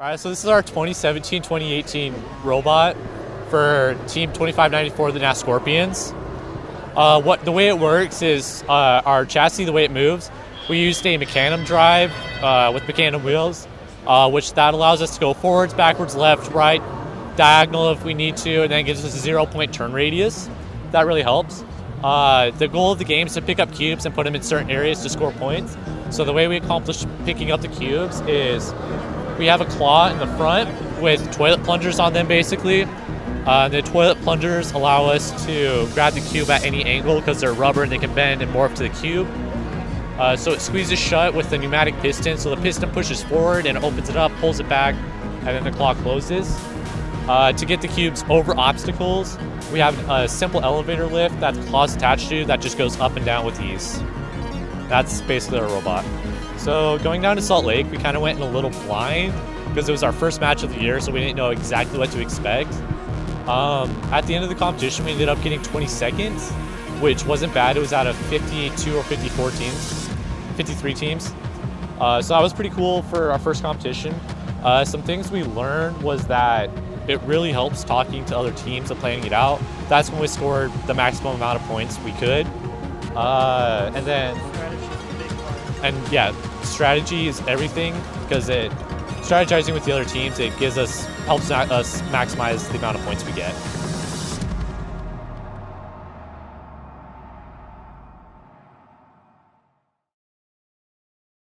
All right, so this is our 2017-2018 robot for Team 2594, the Naskcorpions. The way it works is our chassis, the way it moves, we used a mecanum drive with mecanum wheels, which that allows us to go forwards, backwards, left, right, diagonal if we need to, and then gives us a 0-point turn radius. That really helps. The goal of the game is to pick up cubes and put them in certain areas to score points. So the way we accomplish picking up the cubes is we have a claw in the front with toilet plungers on them, basically. The toilet plungers allow us to grab the cube at any angle because they're rubber and they can bend and morph to the cube. So it squeezes shut with the pneumatic piston. So the piston pushes forward and opens it up, pulls it back, and then the claw closes. To get the cubes over obstacles, we have a simple elevator lift that the claw's attached to that just goes up and down with ease. That's basically our robot. So going down to Salt Lake, we kind of went in a little blind because it was our first match of the year, so we didn't know exactly what to expect. At the end of the competition, we ended up getting 22nd, which wasn't bad. It was out of 52 or 54 teams, 53 teams. So that was pretty cool for our first competition. Some things we learned was that it really helps talking to other teams and planning it out. That's when we scored the maximum amount of points we could. Strategy is everything because strategizing with the other teams, helps us maximize the amount of points we get.